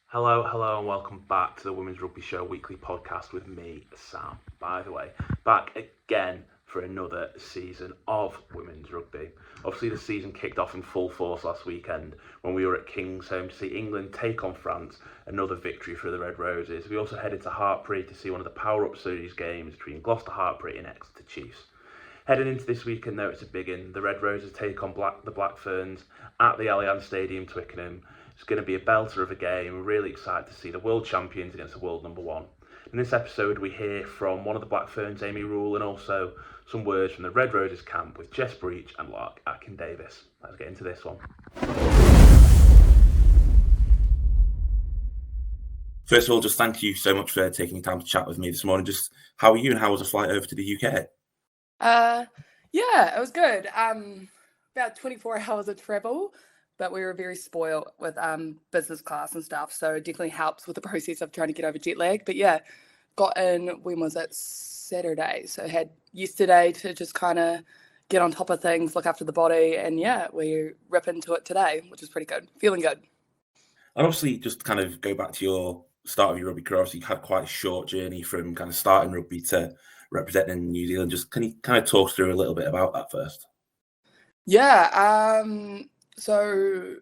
Hello, and welcome back to the Women's Rugby Show weekly podcast with me, Sam. By the way, back again for another season of Women's Rugby. Obviously, the season kicked off in full force last weekend when we were at Kingsholm to see England take on France, another victory for the Red Roses. We also headed to Hartpury to see one of the Power-Up Series games between Gloucester Hartpury and Exeter Chiefs. Heading into this weekend, though, it's a big one. The Red Roses take on the Black Ferns at the Allianz Stadium, Twickenham. It's going to be a belter of a game. We're really excited to see the world champions against the world number one. In this episode, we hear from one of the Black Ferns, Amy Rule, and also some words from the Red Roses camp with Jess and Lark Atkin-Davies. Let's get into this one. First of all, just thank you so much for taking time to chat with me this morning. Just how are you and how was the flight over to the UK? Yeah, it was good. About 24 hours of travel, but we were very spoiled with business class and stuff, so it definitely helps with the process of trying to get over jet lag. But yeah, got in, when was it? Saturday. So had yesterday to just kind of get on top of things, look after the body, and yeah, we rip into it today, which is pretty good. Feeling good. And obviously, just kind of go back to your start of your rugby career. Obviously, you had quite a short journey from kind of starting rugby to representing New Zealand. Just can you kind of talk through a little bit about that first? Yeah, so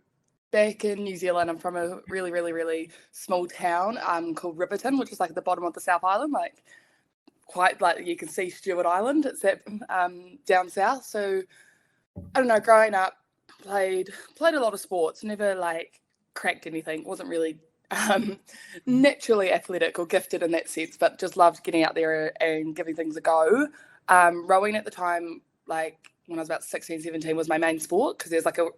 back in New Zealand, I'm from a really, really, really small town called Riverton, which is like at the bottom of the South Island, like quite like you can see Stewart Island. It's that down south. So I don't know, growing up, played a lot of sports, never like cracked anything, wasn't really naturally athletic or gifted in that sense, but just loved getting out there and giving things a go. Rowing at the time, like when I was about 16, 17 was my main sport because there's like a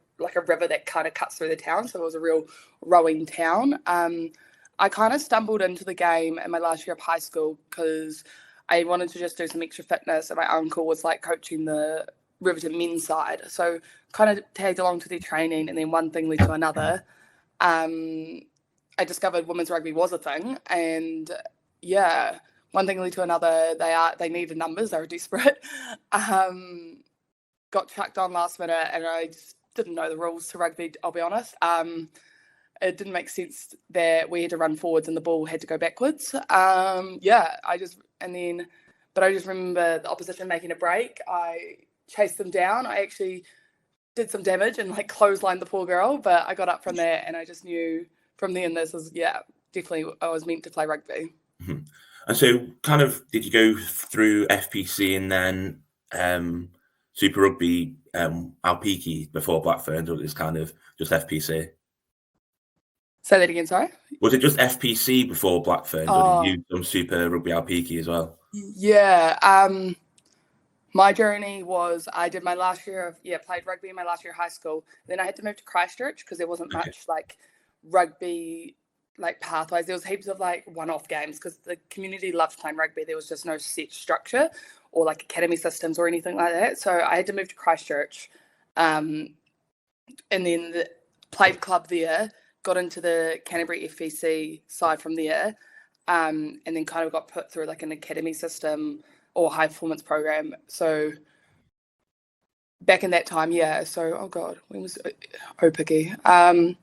river that kind of cuts through the town. So it was a real rowing town. I kind of stumbled into the game in my last year of high school because I wanted to just do some extra fitness, and my uncle was like coaching the Riverton men's side. So kind of tagged along to their training, and then one thing led to another. I discovered women's rugby was a thing, and yeah, one thing led to another. They needed numbers. They were desperate. Got chucked on last minute, and I just didn't know the rules to rugby, I'll be honest. It didn't make sense that we had to run forwards and the ball had to go backwards. But I just remember the opposition making a break. I chased them down. I actually did some damage and like clotheslined the poor girl, but I got up from there, and I just knew from then this was, definitely I was meant to play rugby. Mm-hmm. And so kind of did you go through FPC and then Super Rugby Alpiki before Black Ferns, or was it kind of just FPC? Say that again, sorry? Was it just FPC before Black Ferns, or did you do some Super Rugby Alpiki as well? Yeah, my journey was I did my last year of, played rugby in my last year of high school. Then I had to move to Christchurch because there wasn't much like rugby like pathways. There was heaps of like one-off games because the community loved playing rugby. There was just no set structure or like academy systems or anything like that. So I had to move to Christchurch, and then played club there, got into the Canterbury FPC side from there, and then kind of got put through like an academy system or high performance program. So back in that time, when was Opiki?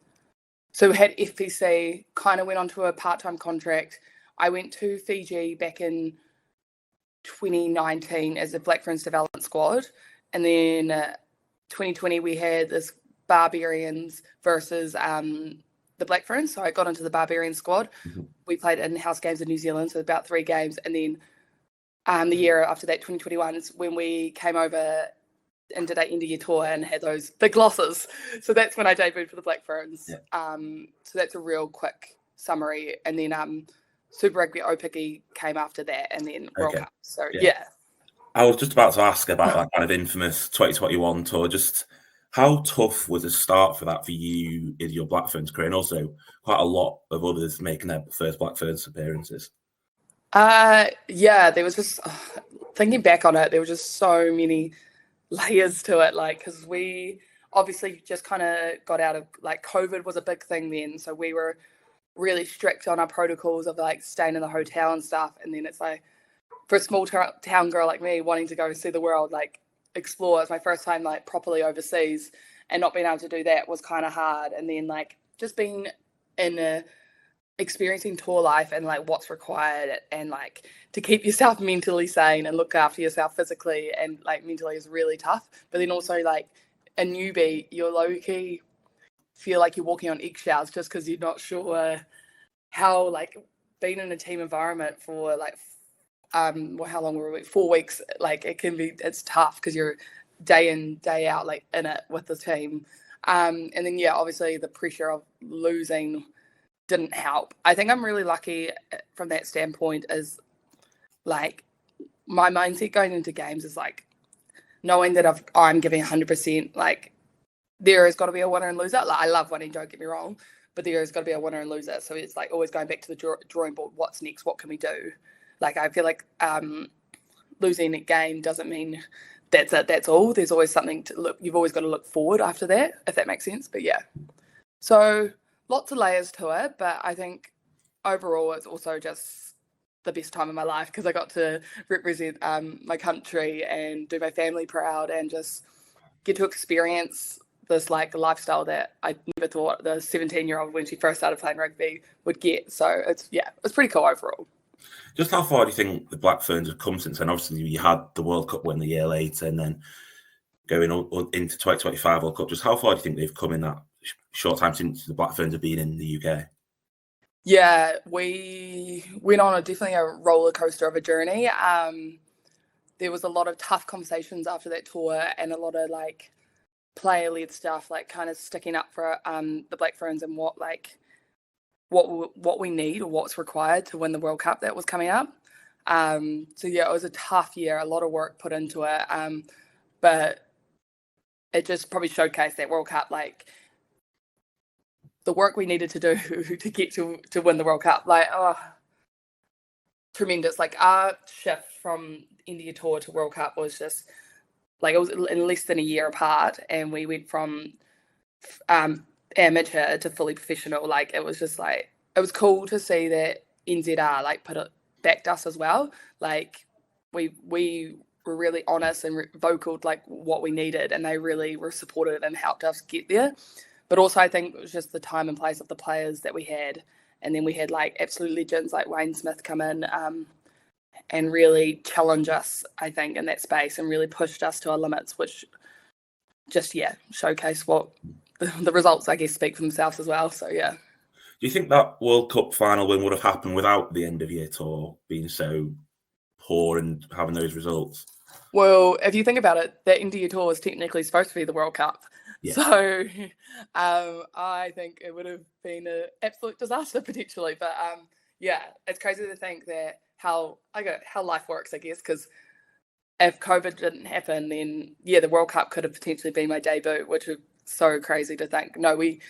So we had FPC, kind of went onto a part-time contract. I went to Fiji back in 2019 as a Black Ferns development squad. And then 2020, we had this Barbarians versus the Black Ferns. So I got into the Barbarian squad. Mm-hmm. We played in-house games in New Zealand, so about 3 games. And then the year after that, 2021, is when we came over and did our end of year tour and had those big losses. So that's when I debuted for the Black Ferns. Yeah. So that's a real quick summary. And then Super Rugby Opiki came after that, and then World Cup. So yeah. I was just about to ask about that kind of infamous 2021 tour. Just how tough was the start for that for you in your Black Ferns career, and also quite a lot of others making their first Black Ferns appearances? There was just thinking back on it, there were just so many layers to it, like because we obviously just kind of got out of like COVID was a big thing then, so we were really strict on our protocols of like staying in the hotel and stuff. And then it's like for a small town girl like me wanting to go see the world, like explore, it's my first time like properly overseas, and not being able to do that was kind of hard. And then like just being in a experiencing tour life and like what's required and like to keep yourself mentally sane and look after yourself physically and like mentally is really tough. But then also like a newbie, you're low-key feel like you're walking on eggshells just because you're not sure how, like, being in a team environment for like well, how long were we? 4 weeks. Like it's tough because you're day in, day out, like in it with the team. And then obviously the pressure of losing didn't help. I think I'm really lucky from that standpoint, is like my mindset going into games is like knowing that I'm giving 100%. Like there has got to be a winner and loser. Like I love winning, don't get me wrong, but there has got to be a winner and loser. So it's like always going back to the drawing board. What's next? What can we do? Like I feel like losing a game doesn't mean that's it. That's all. There's always something to look. You've always got to look forward after that, if that makes sense. But so lots of layers to it. But I think overall, it's also just the best time of my life because I got to represent my country and do my family proud and just get to experience this like lifestyle that I never thought the 17-year-old when she first started playing rugby would get. So it's pretty cool overall. Just how far do you think the Black Ferns have come since then? Obviously, you had the World Cup win the year later and then going into 2025 World Cup. Just how far do you think they've come in that short time since the Black Ferns have been in the UK? Yeah, we went on definitely a roller coaster of a journey. There was a lot of tough conversations after that tour and a lot of like player-led stuff, like kind of sticking up for the Black Ferns and what we need or what's required to win the World Cup that was coming up. So it was a tough year, a lot of work put into it, but it just probably showcased that World Cup, like the work we needed to do to get to win the World Cup. Like, tremendous. Like our shift from India tour to World Cup was just like, it was in less than a year apart, and we went from amateur to fully professional. Like it was just like, it was cool to see that NZR like backed us as well. Like we were really honest and vocal like what we needed, and they really were supportive and helped us get there. But also I think it was just the time and place of the players that we had, and then we had like absolute legends like Wayne Smith come in and really challenge us, I think, in that space and really pushed us to our limits, which just showcase what the results, I guess, speak for themselves as well. So Do you think that World Cup final win would have happened without the end of year tour being so poor and having those results? Well, if you think about it, that end of year tour was technically supposed to be the World Cup. Yeah. So I think it would have been an absolute disaster potentially. But it's crazy to think that how life works, I guess, because if COVID didn't happen, then the World Cup could have potentially been my debut, which is so crazy to think. No, we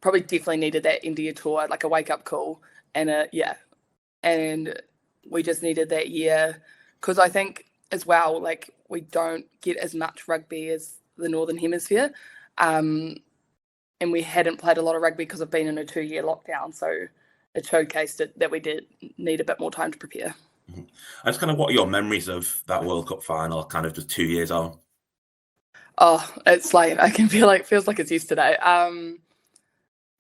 probably definitely needed that India tour, like a wake up call, and and we just needed that year because I think as well, like we don't get as much rugby as the Northern Hemisphere, and we hadn't played a lot of rugby because of being in a 2-year lockdown, so it showcased it that we did need a bit more time to prepare. Mm-hmm. And just kind of what are your memories of that World Cup final, kind of just 2 years on? Oh, it's like I can feel like feels like it's yesterday.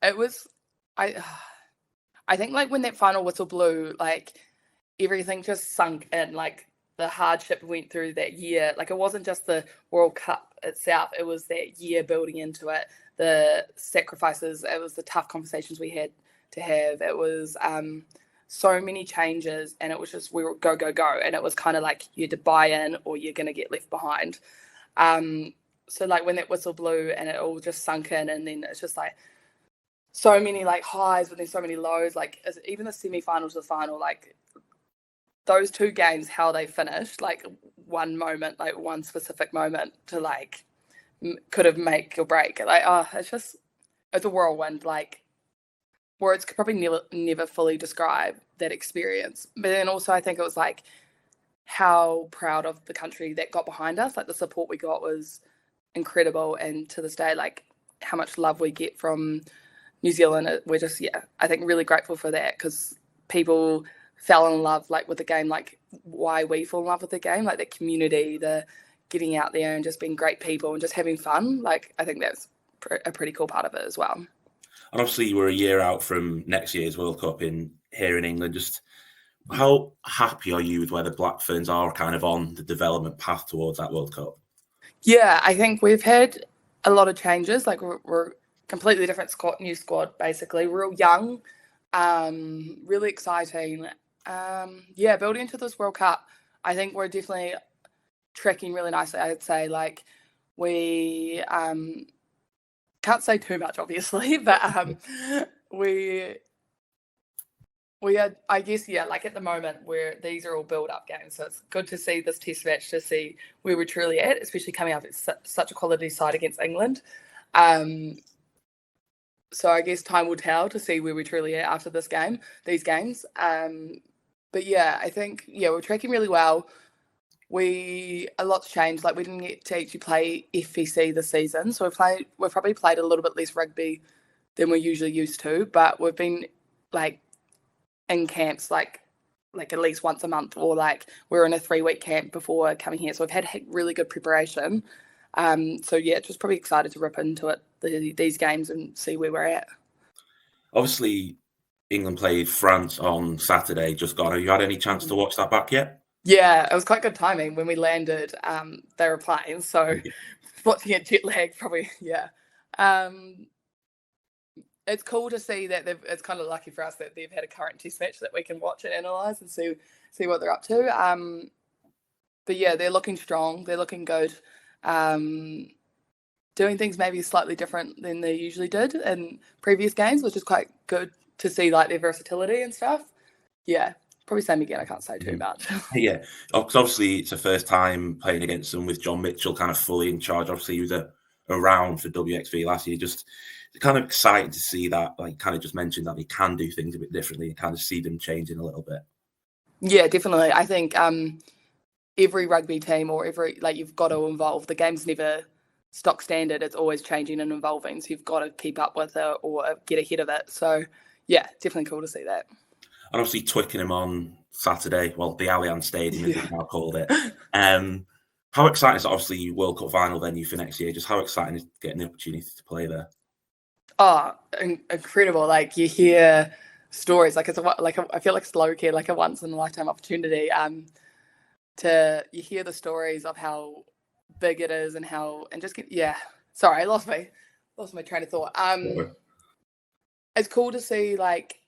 It was I think like when that final whistle blew, like everything just sunk in. Like the hardship we went through that year. Like it wasn't just the World Cup itself; it was that year building into it, the sacrifices. It was the tough conversations we had to have. It was so many changes, and it was just we were go, and it was kind of like you had to buy in or you're going to get left behind. So like when that whistle blew and it all just sunk in, and then it's just like so many like highs, but then so many lows. Like even the semi-final to the final, like those 2 games, how they finished, like one moment, like one specific moment to like could have make or break. Like it's a whirlwind. Like words could probably never fully describe that experience. But then also I think it was like how proud of the country that got behind us. Like the support we got was incredible, and to this day, like how much love we get from New Zealand, we're just I think really grateful for that, because people fell in love like with the game, like why we fall in love with the game, like the community, the getting out there and just being great people and just having fun. Like I think that's a pretty cool part of it as well. And obviously, we're a year out from next year's World Cup here in England. Just how happy are you with where the Black Ferns are kind of on the development path towards that World Cup? Yeah, I think we've had a lot of changes. Like we're completely different new squad, basically. Real young, really exciting. Building into this World Cup, I think we're definitely tracking really nicely. I'd say like we can't say too much, obviously, but we are, I guess, like at the moment where these are all build-up games, so it's good to see this test match to see where we're truly at, especially coming up at such a quality side against England. So I guess time will tell to see where we're truly at after these games. But yeah, I think we're tracking really well. A lot's changed. Like we didn't get to actually play FPC this season, so we've probably played a little bit less rugby than we're usually used to. But we've been like in camps like at least once a month, or like we're in a 3-week camp before coming here. So we've had really good preparation. Just probably excited to rip into it these games and see where we're at. Obviously, England played France on Saturday, just gone. Have you had any chance to watch that back yet? Yeah, it was quite good timing. When we landed, they were playing. So watching it jet lag, probably, yeah. It's cool to see that it's kind of lucky for us that they've had a current test match that we can watch and analyse and see what they're up to. But yeah, they're looking strong. They're looking good. Doing things maybe slightly different than they usually did in previous games, which is quite good to see, like their versatility and stuff. Yeah, probably same again. I can't say too much. Yeah, because obviously it's the first time playing against them with John Mitchell kind of fully in charge. Obviously he was around for WXV last year. Just kind of excited to see that, like kind of just mentioned that he can do things a bit differently and kind of see them changing a little bit. Yeah, definitely. I think every rugby team or you've got to evolve. The game's never stock standard. It's always changing and evolving. So you've got to keep up with it or get ahead of it. So yeah, definitely cool to see that. And obviously Twickenham on Saturday, well, the Allianz Stadium, as we've now called it. How exciting is obviously World Cup final venue for next year? Just how exciting is getting the opportunity to play there? Oh, incredible! Like you hear stories, like it's I feel like it's low key, like a once in a lifetime opportunity. You hear the stories of how big it is and Sorry, I lost my train of thought. It's cool to see like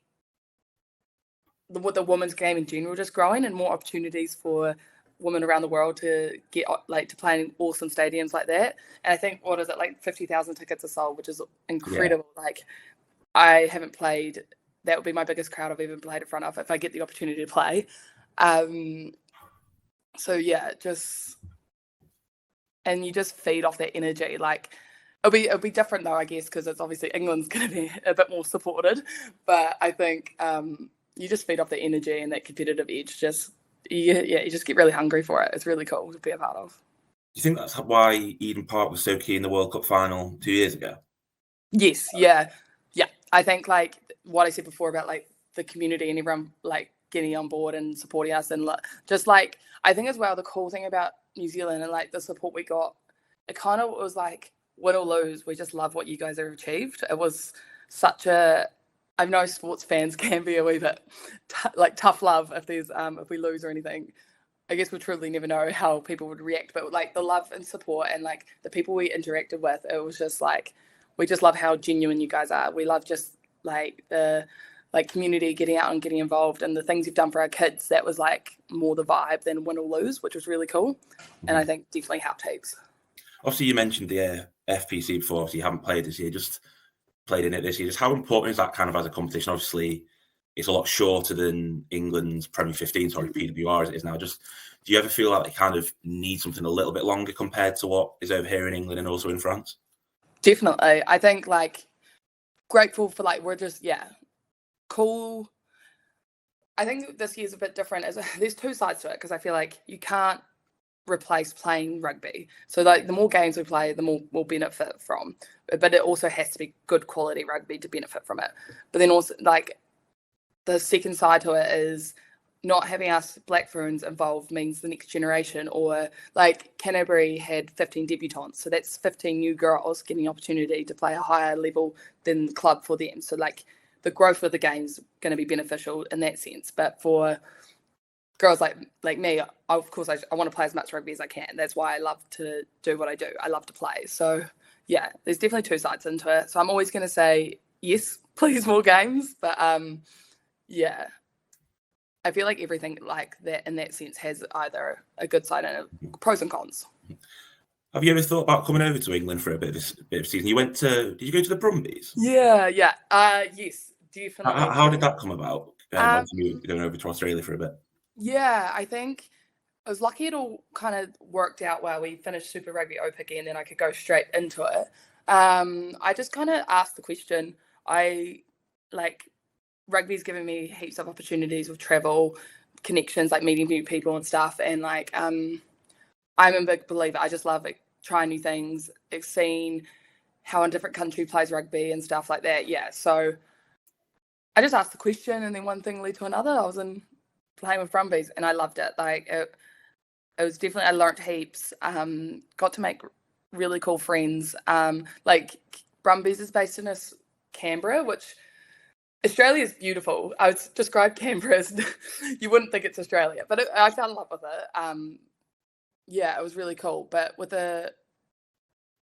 the women's game in general just growing and more opportunities for women around the world to get to play in awesome stadiums like that. And I think, what is it, like 50,000 tickets are sold, which is incredible. Yeah. Like I haven't played, that would be my biggest crowd I've even played in front of if I get the opportunity to play. So yeah, and you just feed off that energy. Like it'll be different though, I guess, because it's obviously England's going to be a bit more supported, but I think you just feed off the energy and that competitive edge. You just get really hungry for it. It's really cool to be a part of. Do you think that's why Eden Park was so key in the World Cup final 2 years ago? Yes, yeah. I think like what I said before about like the community and everyone like getting on board and supporting us, and just like I think as well the cool thing about New Zealand and like the support we got, it kind of was like win or lose, we just love what you guys have achieved. It was such a, I know sports fans can be a wee bit tough love if we lose or anything. I guess we'll truly never know how people would react, but like the love and support and like the people we interacted with, it was just like, we just love how genuine you guys are. We love just like the community getting out and getting involved and the things you've done for our kids. That was like more the vibe than win or lose, which was really cool. And I think definitely helped heaps. Obviously you mentioned the FPC before, so you haven't played this year, just played in it this year. Just how important is that kind of as a competition? Obviously it's a lot shorter than England's Premier 15, PWR as it is now. Just do you ever feel like they kind of need something a little bit longer compared to what is over here in England and also in France? Definitely. I think like grateful for like, we're just, cool. I think this year's a bit different. There's two sides to it, because I feel like you can't replace playing rugby. So like the more games we play, the more we'll benefit from. But it also has to be good quality rugby to benefit from it. But then also like the second side to it is not having us Black Ferns involved means the next generation, or like Canterbury had 15 debutants, so that's 15 new girls getting the opportunity to play a higher level than the club for them. So like the growth of the game's going to be beneficial in that sense. But for girls like me, of course, I want to play as much rugby as I can. That's why I love to do what I do. I love to play. So yeah, there's definitely two sides into it. So I'm always going to say yes, please more games. But yeah, I feel like everything like that in that sense has either a good side and pros and cons. Have you ever thought about coming over to England for a bit of season? Did you go to the Brumbies? Yeah. Yes, definitely. How did that come about? You going over to Australia for a bit? Yeah, I think I was lucky it all kind of worked out well. We finished Super Rugby OPIC and then I could go straight into it. I just kind of asked the question. Rugby's given me heaps of opportunities with travel, connections, like meeting new people and stuff. And like, I'm a big believer. I just love trying new things, seeing how a different country plays rugby and stuff like that. Yeah. So I just asked the question and then one thing led to another. I was playing with Brumbies and I loved it. Like it was definitely, I learnt heaps, got to make really cool friends. Like Brumbies is based in Canberra, which Australia is beautiful. I would describe Canberra as, you wouldn't think it's Australia, but I fell in love with it. Yeah, it was really cool. But with the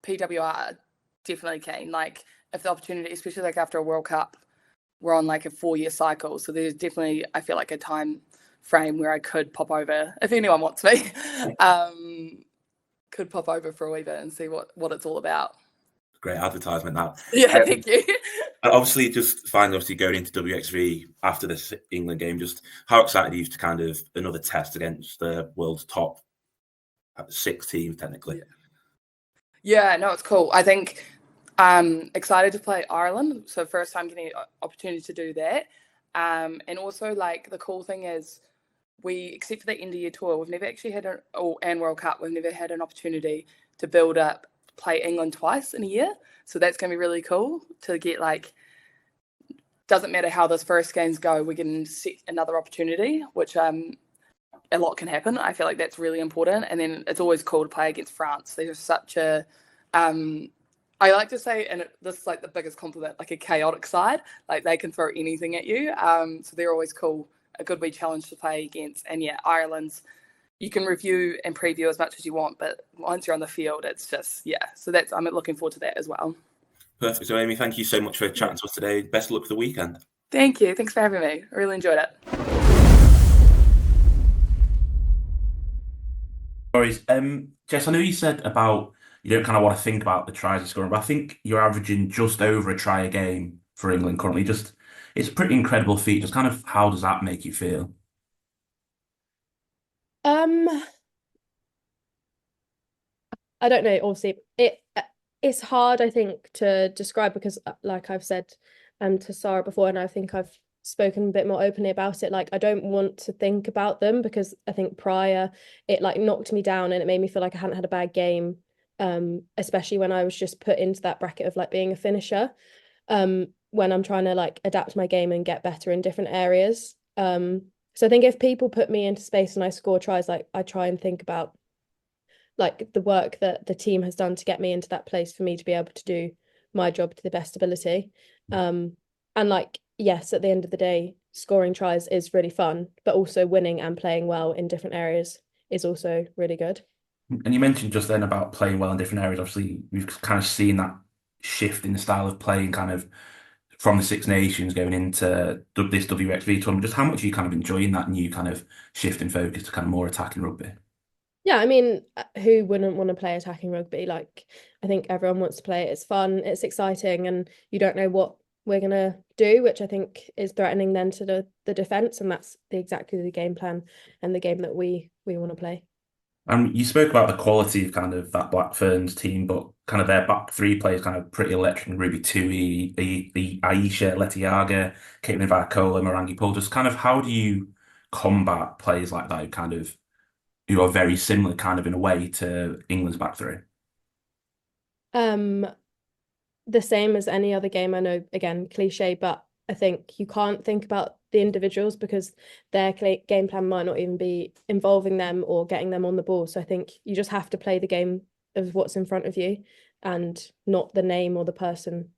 PWR, definitely keen. Like if the opportunity, especially like after a World Cup, we're on like a 4-year cycle. So there's definitely, I feel like a time frame where I could pop over, if anyone wants me, could pop over for a wee bit and see what it's all about. Great advertisement now. Yeah, thank you. Obviously, going into WXV after this England game, just how excited are you to kind of another test against the world's top 6 teams, technically? Yeah, no, it's cool. I think I'm excited to play Ireland. So first time getting an opportunity to do that. And also, like, the cool thing is except for the end of year tour, we've never actually had and World Cup, we've never had an opportunity to build up, play England twice in a year. So that's going to be really cool to get, like, doesn't matter how those first games go, we're going to set another opportunity, which a lot can happen. I feel like that's really important. And then it's always cool to play against France. They're such a, I like to say, and this is like the biggest compliment, like a chaotic side, like they can throw anything at you. So they're always cool, a good wee challenge to play against. And yeah, Ireland's, you can review and preview as much as you want, but once you're on the field, it's just, yeah. So I'm looking forward to that as well. Perfect. So Amy, thank you so much for chatting to us today. Best of luck for the weekend. Thank you. Thanks for having me. I really enjoyed it. Sorry, Jess, I know you said about you don't kind of want to think about the tries you're scoring, but I think you're averaging just over a try a game for England currently. Just, it's a pretty incredible feat. Just kind of, how does that make you feel? I don't know. Obviously, it's hard, I think, to describe because, like I've said to Sarah before, and I think I've spoken a bit more openly about it. Like, I don't want to think about them because I think prior it like knocked me down and it made me feel like I hadn't had a bad game, especially when I was just put into that bracket of like being a finisher, when I'm trying to like adapt my game and get better in different areas. So I think if people put me into space and I score tries, like I try and think about like the work that the team has done to get me into that place for me to be able to do my job to the best ability. And like, yes, at the end of the day, scoring tries is really fun, but also winning and playing well in different areas is also really good. And you mentioned just then about playing well in different areas. Obviously, we've kind of seen that shift in the style of playing kind of from the Six Nations going into this WXV tournament. Just how much are you kind of enjoying that new kind of shift in focus to kind of more attacking rugby? Yeah, I mean, who wouldn't want to play attacking rugby? Like, I think everyone wants to play it. It's fun, it's exciting, and you don't know what we're going to do, which I think is threatening then to the defence, and that's exactly the game plan and the game that we want to play. You spoke about the quality of kind of that Black Ferns team, but kind of their back three players kind of pretty electric. Ruby Tui, Aisha, Letiaga, Caitlin Viacola, Marangi Paul. Just kind of how do you combat players like that who are very similar kind of in a way to England's back three? The same as any other game. I know, again, cliche, but I think you can't think about the individuals because their game plan might not even be involving them or getting them on the ball. So I think you just have to play the game of what's in front of you and not the name or the person.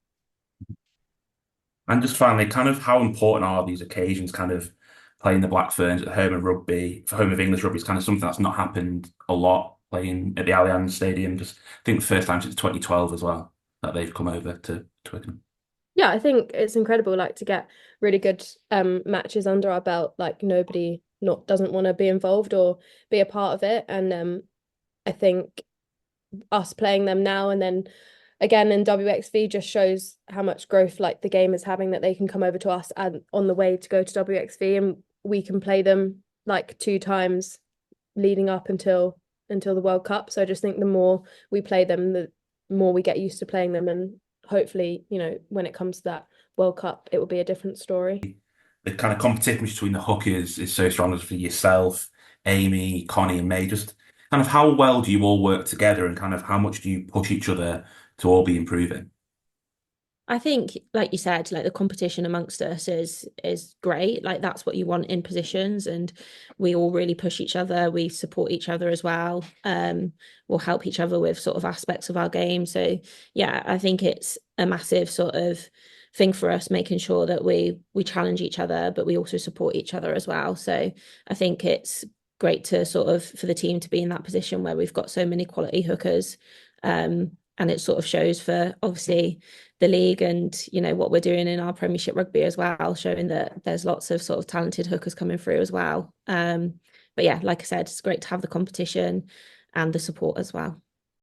And just finally, kind of how important are these occasions, kind of playing the Black Ferns at home of rugby, for home of English rugby is kind of something that's not happened a lot, playing at the Allianz Stadium. Just I think the first time since 2012 as well that they've come over to Twickenham. Yeah, I think it's incredible, like to get really good matches under our belt. Like nobody not doesn't want to be involved or be a part of it. And I think us playing them now and then again in WXV just shows how much growth like the game is having, that they can come over to us and on the way to go to WXV and we can play them like 2 times leading up until the World Cup. So I just think the more we play them, the more we get used to playing them, and hopefully, you know, when it comes to that World Cup, it will be a different story. The kind of competition between the hookers is so strong, as for yourself, Amy, Connie, and May. Just kind of how well do you all work together, and kind of how much do you push each other to all be improving? I think, like you said, like the competition amongst us is great. Like that's what you want in positions, and we all really push each other. We support each other as well. We'll help each other with sort of aspects of our game. So yeah, I think it's a massive sort of thing for us, making sure that we challenge each other, but we also support each other as well. So I think it's great to sort of for the team to be in that position where we've got so many quality hookers. And it sort of shows for obviously the league and, you know, what we're doing in our Premiership rugby as well, showing that there's lots of sort of talented hookers coming through as well. But yeah, like I said, it's great to have the competition and the support as well.